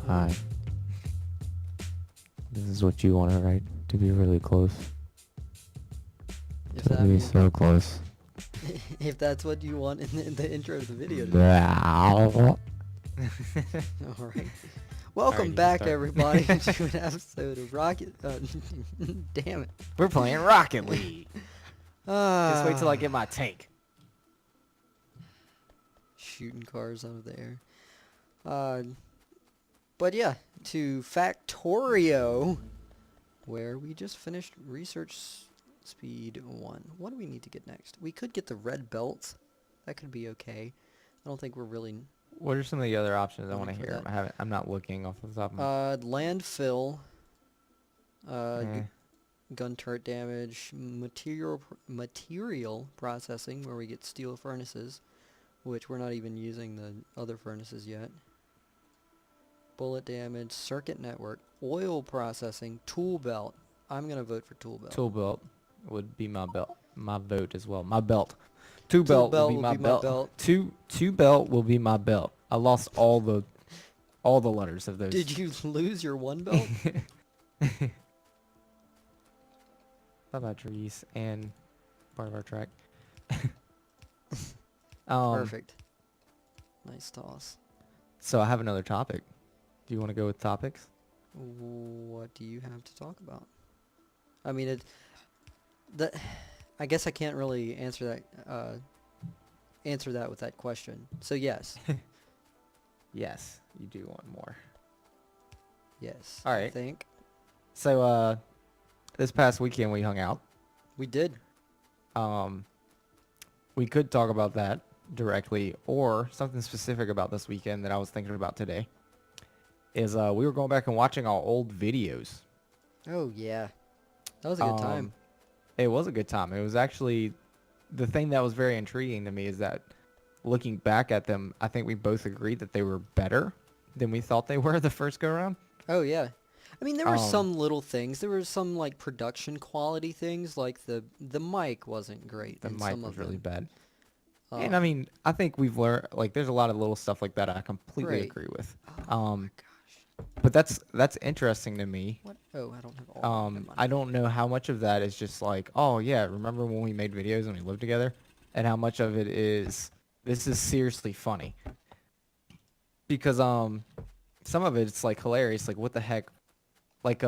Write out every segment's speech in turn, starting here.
Hi. This is what you want to write. To be really close. If To that be means, so close. if that's what you want in the intro of the video. Wow. All right. Welcome you can back, start. everybody, to an episode of Rocket. Damn it. We're playing Rocket League. Just wait till I Ah, get my tank. shooting cars out of the air. But yeah, to Factorio, where we just finished research speed 1. What do we need to get next? We could get the red belt. That could be okay. I don't think we're really What are some of the other options I want running to for hear? that. I'm not looking off the top of my... Landfill, Eh. gun turret damage, material processing, where we get steel furnaces, which we're not even using the other furnaces yet. Bullet damage, circuit network, oil processing, tool belt. I'm gonna vote for tool belt. Tool belt would be my belt. My vote as well. My belt. Two Tool belt will belt be will my be my belt. belt. Two belt will be my belt. I lost all the letters of those. Did you lose your one belt? Bye-bye trees and part of our track. Perfect. Nice toss. So I have another topic. Do you want to go with topics? What do you have to talk about? I mean, I guess I can't really answer that with that question. So yes, Yes, you do want more. yes. All I right. think So this past weekend we hung out. we did. We could talk about that directly, or something specific about this weekend that I was thinking about today is we were going back and watching our old videos. Oh yeah, that was a good time. It was a good time. It was actually the thing that was very intriguing to me is that looking back at them, I think we both agreed that they were better than we thought they were the first go around. Oh yeah. I mean, there were Um, some little things. There were some like production quality things, like the mic wasn't great The in mic some was of really them. bad. And I mean, I think we've learned, like, there's a lot of little stuff like that I completely Right. agree with. Oh my gosh. But that's interesting to me. What? Oh, I don't have all. Never mind. I don't know how much of that is just like, oh yeah, remember when we made videos and we lived together? And how much of it is, this is seriously funny. Because some of it's like hilarious, like what the heck? Like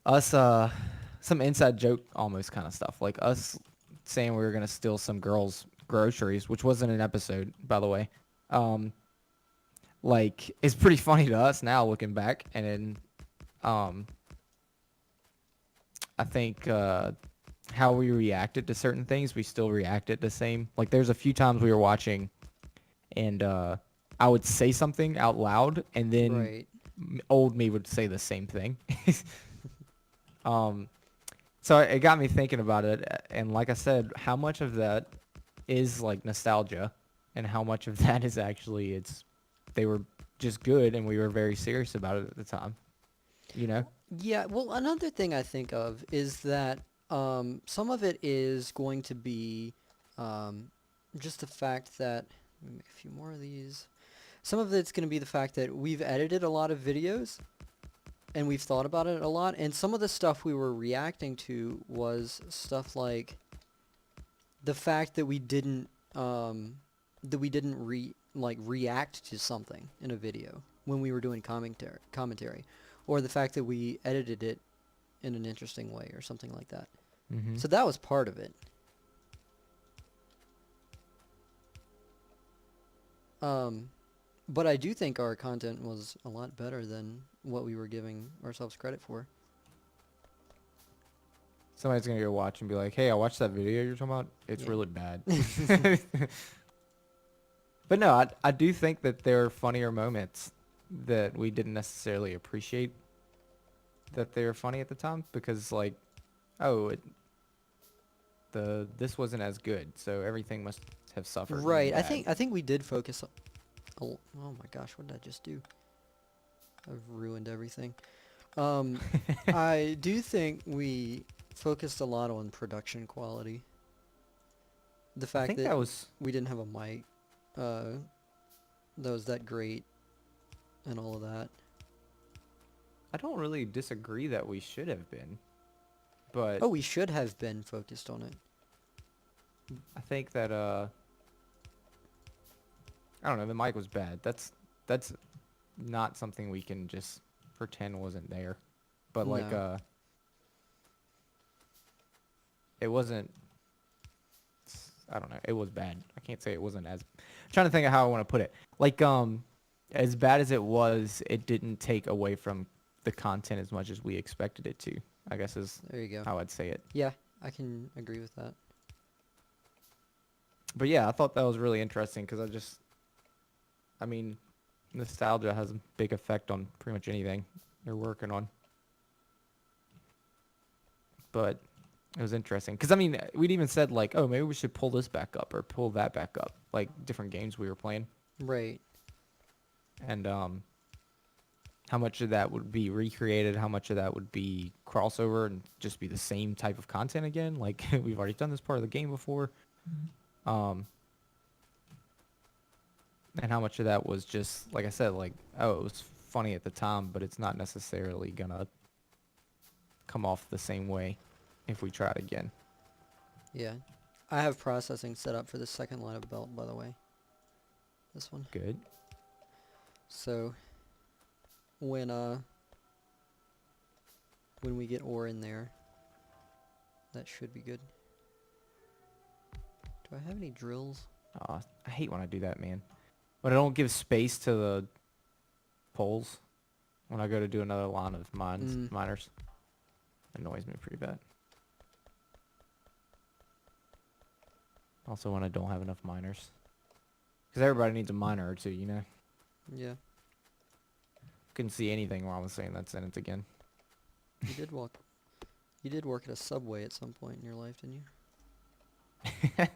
us some inside joke almost kind of stuff. Like us saying we were gonna steal some girl's groceries, which wasn't an episode, by the way. Like it's pretty funny to us now looking back, and then I think how we reacted to certain things, we still reacted the same. Like there's a few times we were watching, and I would say something out loud, and then Right. old me would say the same thing. So it got me thinking about it, and like I said, how much of that is like nostalgia, and how much of that is actually they were just good, and we were very serious about it at the time. You know? Yeah, well, another thing I think of is that some of it is going to be just the fact that let me make a few more of these. Some of it's going to be the fact that we've edited a lot of videos and we've thought about it a lot, and some of the stuff we were reacting to was stuff like the fact that we didn't react to something in a video when we were doing commentary, or the fact that we edited it in an interesting way or something like that. Mm-hmm. So that was part of it. But I do think our content was a lot better than what we were giving ourselves credit for. Somebody's gonna go watch and be like, "Hey, I watched that video you're talking about. It's Yeah. really bad." But no, I do think that there are funnier moments that we didn't necessarily appreciate that they were funny at the time, because like, oh, this wasn't as good, so everything must have suffered. Right. I bad. think we did focus. Oh my gosh, what did I just do? I've ruined everything. I do think we focused a lot on production quality. The I fact think that that was we didn't have a mic that was that great. and all of that. I don't really disagree that we should have been, but Oh, we should have been focused on it. I think that I don't know, the mic was bad. That's not something we can just pretend wasn't there. But like No. it wasn't I don't know, it was bad. I can't say it wasn't as I'm trying to think of how I want to put it. Like as bad as it was, it didn't take away from the content as much as we expected it to. I guess is There you go. how I'd say it. Yeah, I can agree with that. But yeah, I thought that was really interesting because I mean, nostalgia has a big effect on pretty much anything you're working on. But it was interesting because I mean, we'd even said like, oh, maybe we should pull this back up or pull that back up, like different games we were playing, Right. and how much of that would be recreated, how much of that would be crossover and just be the same type of content again. Like we've already done this part of the game before, and how much of that was just like I said, like oh, it was funny at the time, but it's not necessarily gonna come off the same way if we try it again. Yeah. I have processing set up for the second line of belt, by the way. This one. Good. So when we get ore in there, that should be good. Do I have any drills? I hate when I do that, man. When I don't give space to the poles when I go to do another line of miners. Annoys me pretty bad. Also when I don't have enough miners. Because everybody needs a miner or two, you know? Yeah. Couldn't see anything while I was saying that sentence again. You did walk. You did work at a Subway at some point in your life, didn't you?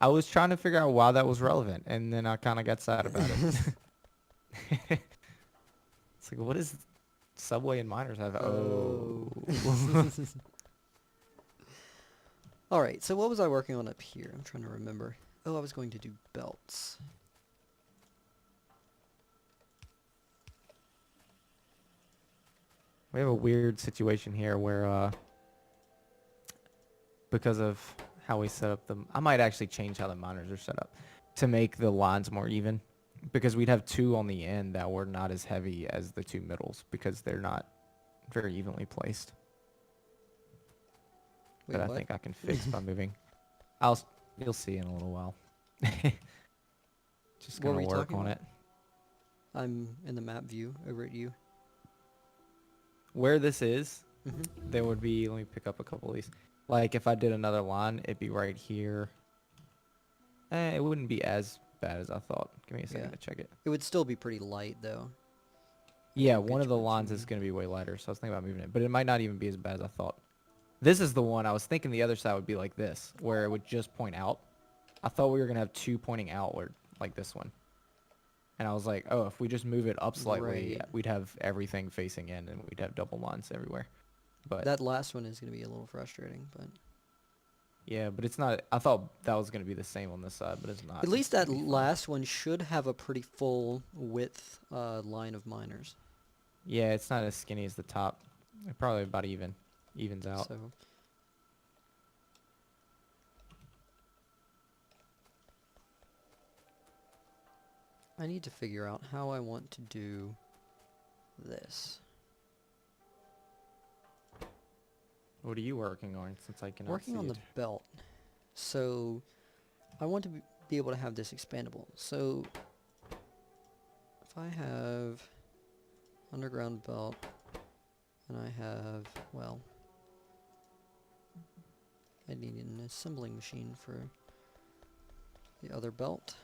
I was trying to figure out why that was relevant, and then I kind of got sad about it. It's like, what does Subway and miners have? Oh. Alright, so what was I working on up here? I'm trying to remember. Oh, I was going to do belts. We have a weird situation here where, because of how we set up I might actually change how the miners are set up to make the lines more even, because we'd have two on the end that were not as heavy as the two middles because they're not very evenly placed. Wait, That I what? think I can fix by moving. You'll see in a little while. Just What were gonna you work talking on about? it. I'm in the map view over at you. Where this is, Mm-hmm. there would be, let me pick up a couple of these. Like if I did another line, it'd be right here. It wouldn't be as bad as I thought. Give me a second Yeah. to check it. It would still be pretty light, though. Yeah, Good one of the choice, lines yeah. is going to be way lighter, so I was thinking about moving it. But it might not even be as bad as I thought. This is the one, I was thinking the other side would be like this, where it would just point out. I thought we were going to have two pointing outward, like this one. And I was like, oh, if we just move it up slightly, Right. we'd have everything facing in, and we'd have double lines everywhere. But That last one is going to be a little frustrating, but yeah, but it's not. I thought that was going to be the same on this side, but it's not. at least It's that gonna be fine. last one should have a pretty full width line of miners. Yeah, it's not as skinny as the top. It probably about evens out. So I need to figure out how I want to do this. What are you working on? Since I cannot Working see on it. the belt. So I want to be able to have this expandable. So if I have underground belt and I have, well, I need an assembling machine for the other belt.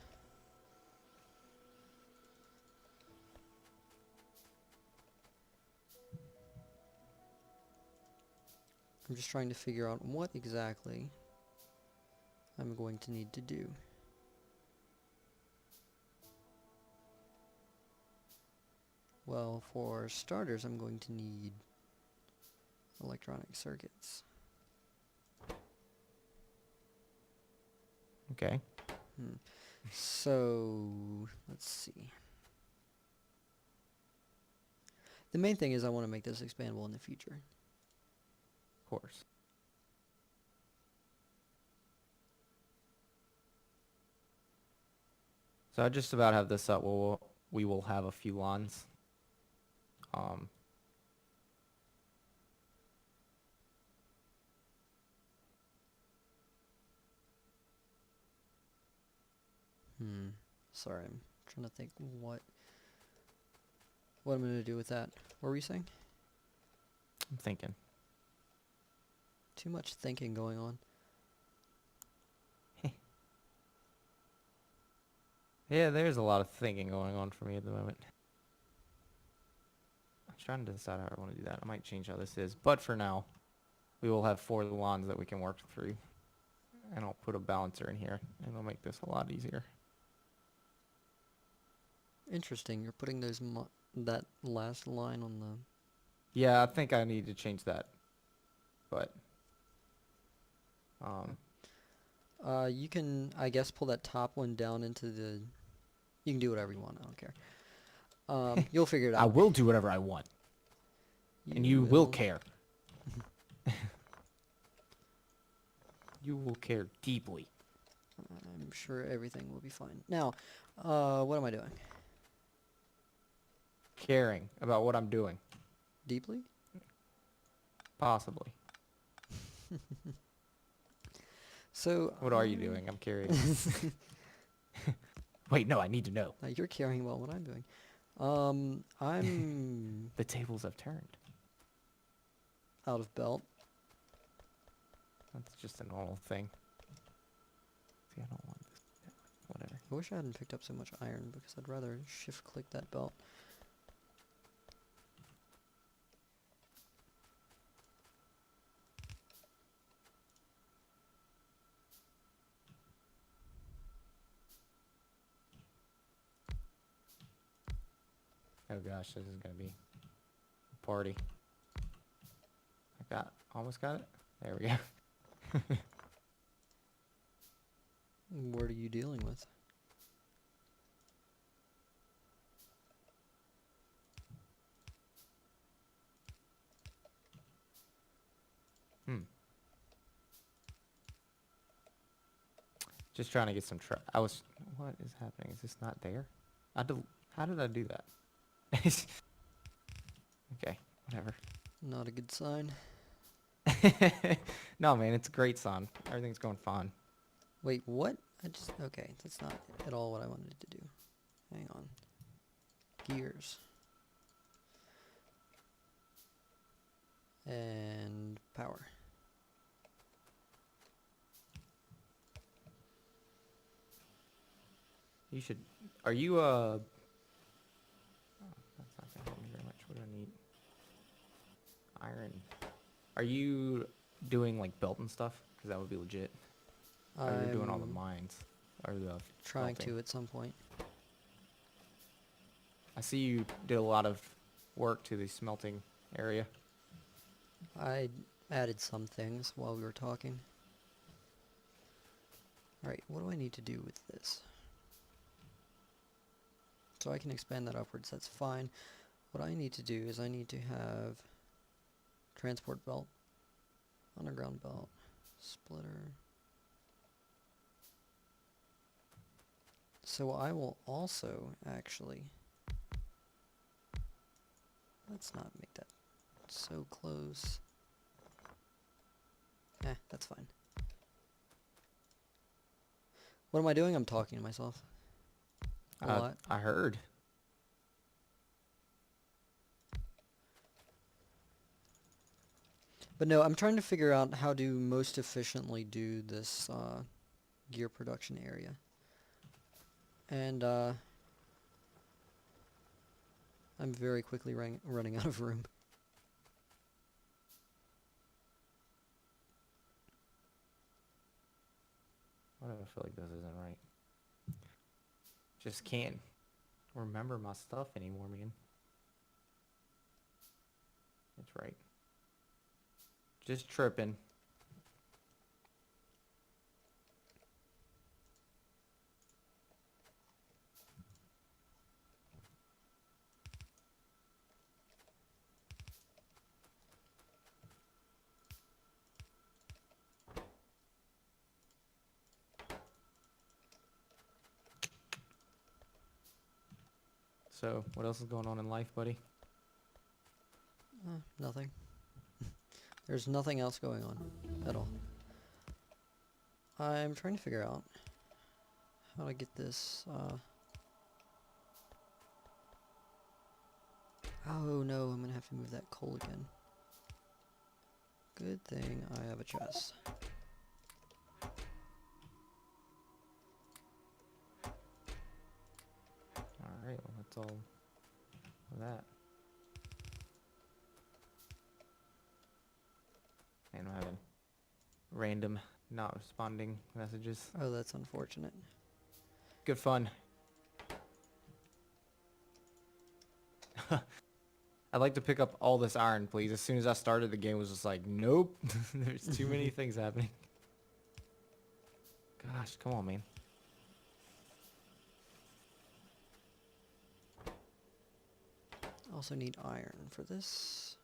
I'm just trying to figure out what exactly I'm going to need to do. Well, for starters, I'm going to need electronic circuits. Okay. So, let's see. The main thing is I want to make this expandable in the future. Of course. So I just about have this up. We will have a few lawns. Um, Sorry, I'm trying to think what I'm gonna do with that. What were you saying? I'm thinking. Too much thinking going on. Yeah, there's a lot of thinking going on for me at the moment. I'm trying to decide how I want to do that. I might change how this is. But for now, we will have 4 lawns that we can work through. And I'll put a balancer in here, and it'll make this a lot easier. Interesting. You're putting that last line on the. Yeah, I think I need to change that. But, You can, I guess, pull that top one down into the. You can do whatever you want. I don't care. You'll figure it I out. will do whatever I want. And you will care. You will care deeply. I'm sure everything will be fine. Now, what am I doing? Caring about what I'm doing. Deeply? Possibly. So. What are you doing? I'm curious. Wait, no, I need to know. You're caring about what I'm doing. I'm The tables have turned. out of belt. That's just a normal thing. See, I don't want this. Whatever. I wish I hadn't picked up so much iron because I'd rather shift click that belt. Oh gosh, this is gonna be a party. Almost got it. There we go. What are you dealing with? Just trying to get some what is happening? Is this not there? How did I do that? Okay, whatever. Not a good sign. No, man, it's a great sign. Everything's going fine. Wait, what? Okay, that's not at all what I wanted to do. Hang on. Gears. And power. Are you, oh, that's not gonna help me very much. What do I need? Iron. Are you doing, like, belt and stuff? Because that would be legit. Or you're doing all the mines. Or the trying smelting. to at some point. I see you did a lot of work to the smelting area. I added some things while we were talking. Alright, what do I need to do with this? So I can expand that upwards, that's fine. What I need to do is I need to have transport belt, underground belt, splitter. So I will also actually, let's not make that so close. That's fine. What am I doing? I'm talking to myself. A lot. I heard. But no, I'm trying to figure out how to most efficiently do this gear production area. And I'm very quickly running out of room. Why do I feel like this isn't right? Just can't remember my stuff anymore, man. That's right. Just tripping. So, what else is going on in life, buddy? Nothing. There's nothing else going on at all. I'm trying to figure out how to get this, oh no, I'm gonna have to move that coal again. Good thing I have a chest. Alright, well, that's all of that. And I'm having random not responding messages. Oh, that's unfortunate. Good fun. I'd like to pick up all this iron, please. As soon as I started, the game was just like, nope. There's too many things happening. Gosh, come on, man. Also need iron for this.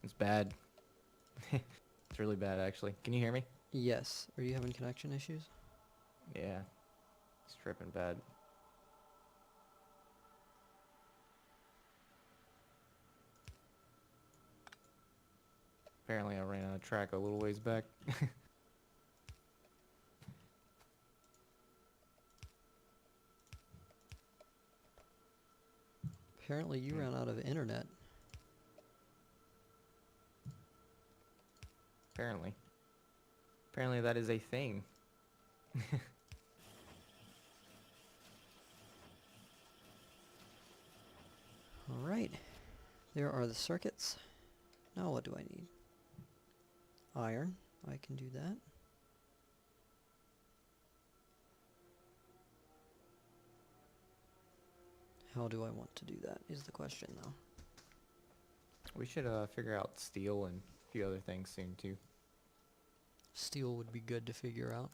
It's bad. It's really bad, actually. Can you hear me? Yes. Are you having connection issues? Yeah. It's tripping bad. Apparently I ran out of track a little ways back. Apparently you ran out of internet. Apparently. Apparently that is a thing. Alright. There are the circuits. Now what do I need? Iron. I can do that. How do I want to do that is the question though. We should figure out steel and a few other things soon too. Steel would be good to figure out.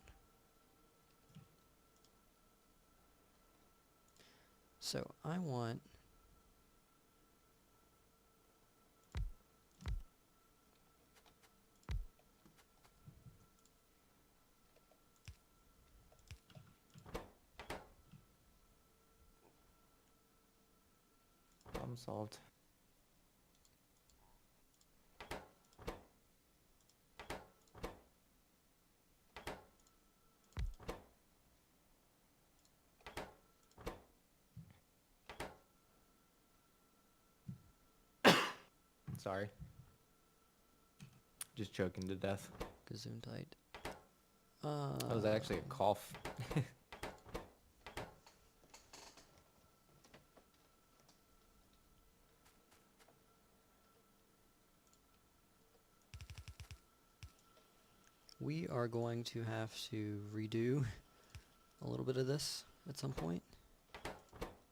So I want Problem solved. Sorry. Just choking to death. Gesundheit. That was actually a cough. We are going to have to redo a little bit of this at some point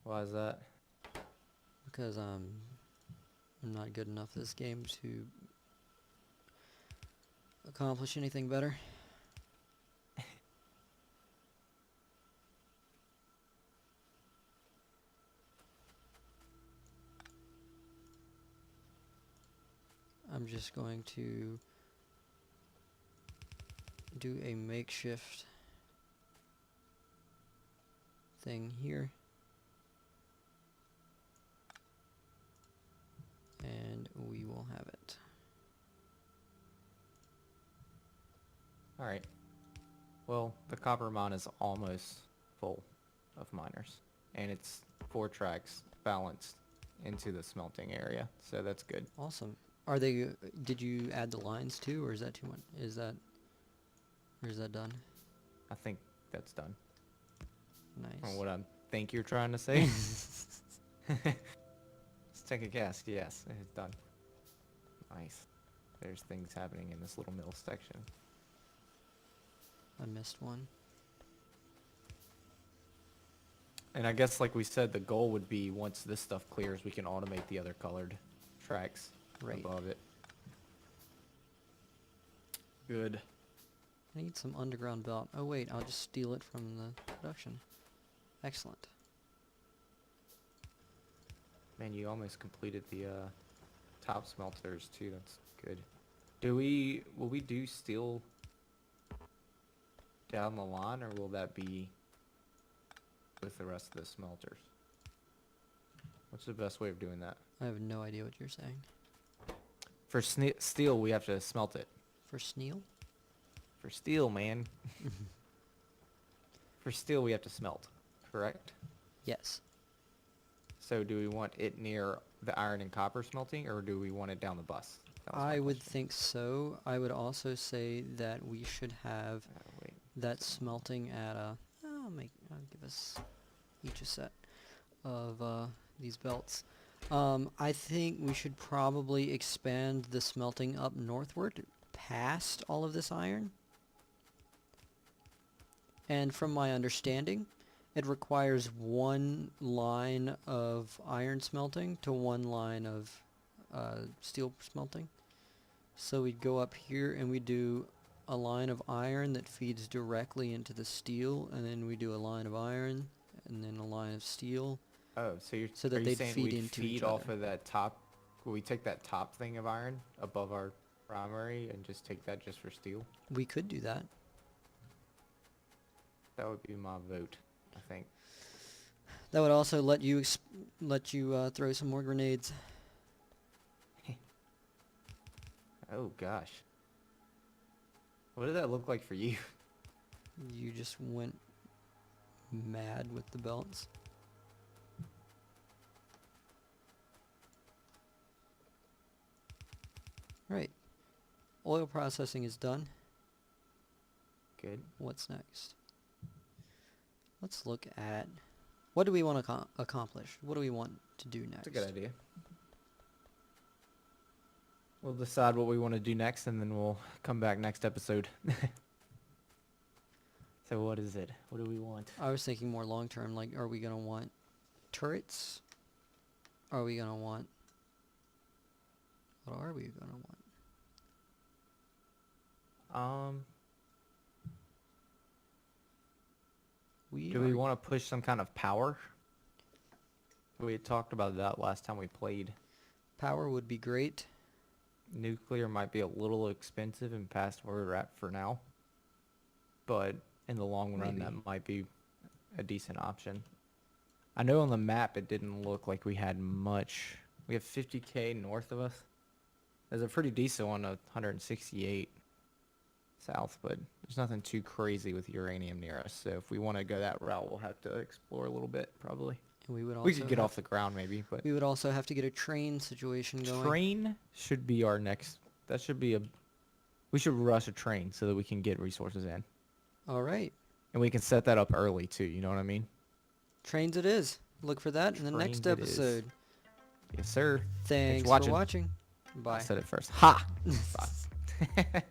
Why is that? because I'm not good enough this game to accomplish anything better. I'm just going to do a makeshift thing here. And we will have it. Alright. Well, the copper mine is almost full of miners. And it's 4 tracks balanced into the smelting area. So that's good. Awesome. Are they, did you add the lines too, or is that too much? Is that, or is that done? I think that's done. Nice. Or what I think you're trying to say. Let's take a guess. Yes, it's done. Nice. There's things happening in this little mill section. I missed one. And I guess, like we said, the goal would be once this stuff clears, we can automate the other colored tracks Right. above it. Good. I need some underground belt. Oh wait, I'll just steal it from the production. Excellent. Man, you almost completed the top smelters too. That's good. Will we do steel down the line, or will that be with the rest of the smelters? What's the best way of doing that? I have no idea what you're saying. For steel, we have to smelt it. For Sneal? For steel, man. For steel, we have to smelt, correct? Yes. So do we want it near the iron and copper smelting, or do we want it down the bus? That was my I would question. think so. I would also say that we should have Wait. that smelting at a... I'll give us each a set of these belts. I think we should probably expand the smelting up northward past all of this iron. And from my understanding, it requires one line of iron smelting to one line of steel smelting. So we'd go up here and we do a line of iron that feeds directly into the steel, and then we do a line of iron, and then a line of steel. Oh, so you're So that are you they'd saying feed we'd into feed each off other. of that top? Will we take that top thing of iron above our primary and just take that just for steel? We could do that. That would be my vote, I think. That would also let you throw some more grenades. Oh gosh. What did that look like for you? You just went mad with the belts. Right. Oil processing is done. Good. What's next? Let's look at... What do we want to accomplish? What do we want to do next? That's a good idea. We'll decide what we want to do next, and then we'll come back next episode. So what is it? What do we want? I was thinking more long term, like, are we going to want turrets? Are we going to want... What are we going to want? Do we want to push some kind of power? We had talked about that last time we played. Power would be great. Nuclear might be a little expensive and past where we're at for now. But in the long run, that Maybe. might be a decent option. I know on the map it didn't look like we had much. We have 50k north of us. There's a pretty decent one of 168 south, but there's nothing too crazy with uranium near us. So if we want to go that route, we'll have to explore a little bit, probably. And we would also We could get off the ground maybe, but We would also have to get a train situation going. train should be our next. That should be a. We should rush a train so that we can get resources in, All right. and we can set that up early too. You know what I mean? Trains it is. Look for that in the next Trains it is. episode. Yes, sir. Thanks for for watching. watching. I Bye. said it first. Ha! Bye.